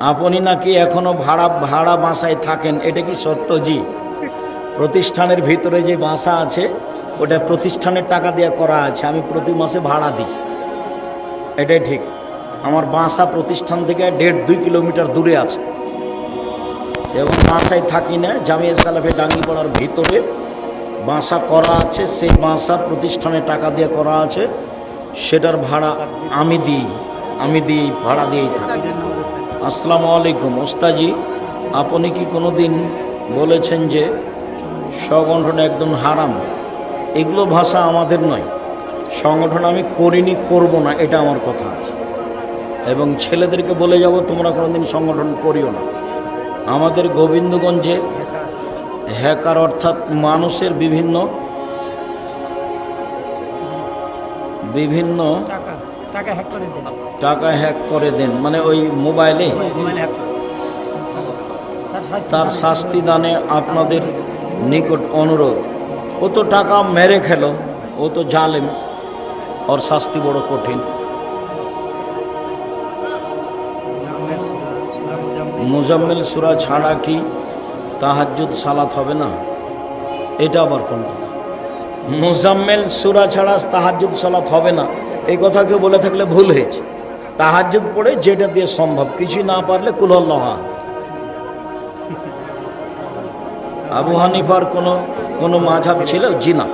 আপনি নাকি এখনো ভাড়া বাসায় থাকেন, এটা কি সত্য? জি। প্রতিষ্ঠানের ভিতরে যে বাসা আছে ওটা প্রতিষ্ঠানের টাকা দিয়ে করা আছে, আমি প্রতি মাসে ভাড়া দিই, এটাই ঠিক। আমার বাসা প্রতিষ্ঠান থেকে 1.5-2 কিলোমিটার দূরে আছে, এবং বাসায় থাকি না, জামিয়া সালাফে ডাঙ্গিপাড়ার ভিতরে বাসা করা আছে, সেই বাসা প্রতিষ্ঠানে টাকা দিয়ে করা আছে, সেটার ভাড়া আমি দিই, ভাড়া দিয়েই থাকি। আসসালামু আলাইকুম। ওস্তাজি, আপনি কি কোনো দিন বলেছেন যে সংগঠন একদম হারাম? এগুলো ভাষা আমাদের নয়, সংগঠন আমি করিনি, করব না, এটা আমার কথা আছে। এবং ছেলেদেরকে বলে যাব তোমরা কোনোদিন সংগঠন করিও না। আমাদের গোবিন্দগঞ্জে হ্যাকার অর্থাৎ মানুষের বিভিন্ন টাকা হ্যাক করে দেন, মানে ওই মোবাইলে, তার শাস্তি দানে আপনাদের নিকট অনুরোধ। ও তো টাকা মেরে খেলো, ও তো জালেম, ওর শাস্তি বড় কঠিন। মুজাম্মিল সূরা ছাড়া কি তাহাজ্জুদ সালাত হবে না? এটা আবার কোন কথা? মুজাম্মিল সূরা ছাড়া তাহাজ্জুদ সালাত হবে না, এই কথা কেউ বলে থাকলে ভুল হয়েছে। তাহাজ্জুদ পড়ে যেটা দিয়ে সম্ভব, কিছু না পারলে কুল আল্লাহ আহাদ। আবু হানিফার কোনো মাযহাব ছিল? জি না।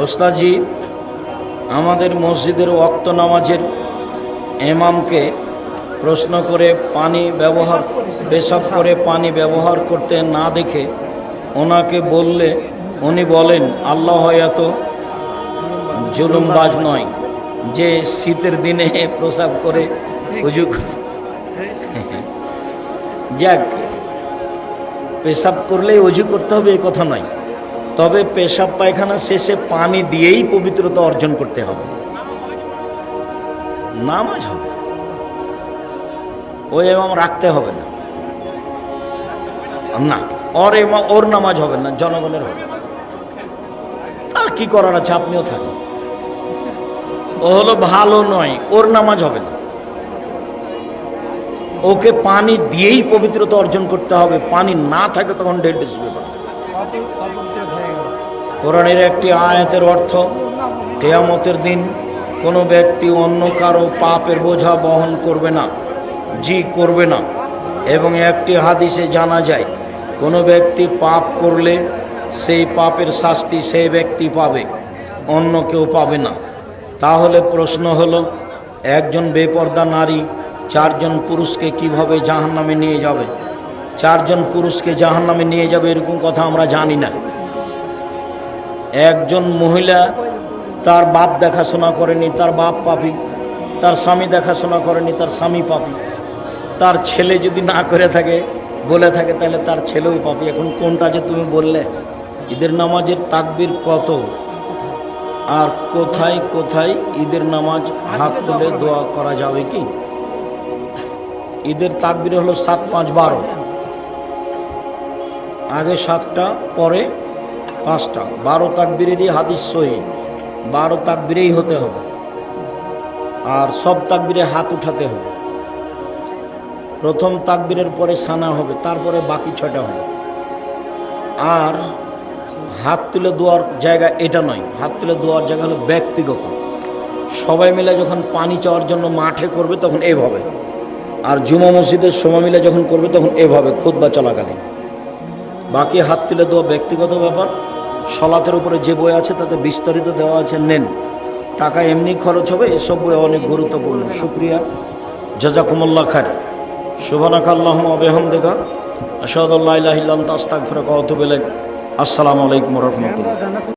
ওস্তাদজি, আমাদের মসজিদের ওয়াক্ত নামাজের ইমামকে প্রশ্ন করে পেশাব করে পানি ব্যবহার করতে না দেখে ওনাকে বললে উনি বলেন আল্লাহ এত জুলুমবাজ নয় যে শীতের দিনে প্রসাব করে উজু যাক, পেশাব করলেই অজু করতে হবে এই কথা নয়, তবে পেশাব পায়খানা শেষে পানি দিয়েই পবিত্রতা অর্জন করতে হবে, নামাজ হবে। ওই ইমাম রাখতে হবে না, ওর নামাজ হবে না, জনগণের হবে। তার কি করার আছে, আপনিও থাকেন। ও হলো ভালো নয়, ওর নামাজ হবে না, ওকে পানি দিয়েই পবিত্রতা অর্জন করতে হবে। পানি না থাকে তখন ডেড ডিসবে। কোরআনের একটি আয়াতের অর্থ, কিয়ামতের দিন কোনো ব্যক্তি অন্য কারো পাপের বোঝা বহন করবে না, জি করবে না। এবং একটি হাদিসে জানা যায় কোনো ব্যক্তি পাপ করলে সেই পাপের শাস্তি সেই ব্যক্তি পাবে, অন্য কেউ পাবে না। তাহলে প্রশ্ন হলো, একজন বেপর্দা নারী 4 জন পুরুষকে কিভাবে জাহান্নামে নিয়ে যাবে? 4 জন পুরুষকে জাহান্নামে নিয়ে যাবে এরকম কথা আমরা জানি না। একজন মহিলা তার বাপ দেখাশোনা করেনি, তার বাপ পাপী। তার স্বামী দেখাশোনা করেনি, তার স্বামী পাপী। তার ছেলে যদি না করে থাকে, বলে থাকে, তাহলে তার ছেলেও পাপী। এখন কোনটা যে তুমি বললে? ঈদের নামাজের তাকবীর কত আর কোথায় কোথায় ঈদের নামাজ হাত তুলে দোয়া করা যাবে কি? ঈদের তাকবীর হলো 7, 5, 12। আগে 7টা, পরে 5টা। 12 তাকবীরেরই হাদিস সহিহ, 12 তাকবীরেই হতে হবে। আর সব তাকবীরে হাত উঠাতে হবে। প্রথম তাকবীরের পরে সানা হবে, তারপরে বাকি 6টা হবে। আর হাত তুলে দোয়ার জায়গা এটা নয়, হাত তুলে দোয়ার জায়গা হলো ব্যক্তিগত। সবাই মিলে যখন পানি চাওয়ার জন্য মাঠে করবে তখন এভাবে, আর জুমা মসজিদের সময় মিলে যখন করবে তখন এভাবে খুতবা চলাকালীন। বাকি হাত তুলে দোয়া ব্যক্তিগত ব্যাপার। সলাতের উপরে যে বই আছে তাতে বিস্তারিত দেওয়া আছে, নেন। টাকা এমনি খরচ হবে, এসব বই অনেক গুরুত্বপূর্ণ। শুকরিয়া, জাযাকুমুল্লাহ খায়র। সুবহানাকা আল্লাহুম্মা ওয়া বিহামদিকা আশহাদু আল্লা ইলাহা ইল্লা আনতা আস্তাগফিরুকা ওয়া আতুবু ইলাইক। আসসালামু আলাইকুম ওয়া রাহমাতুল্লাহ।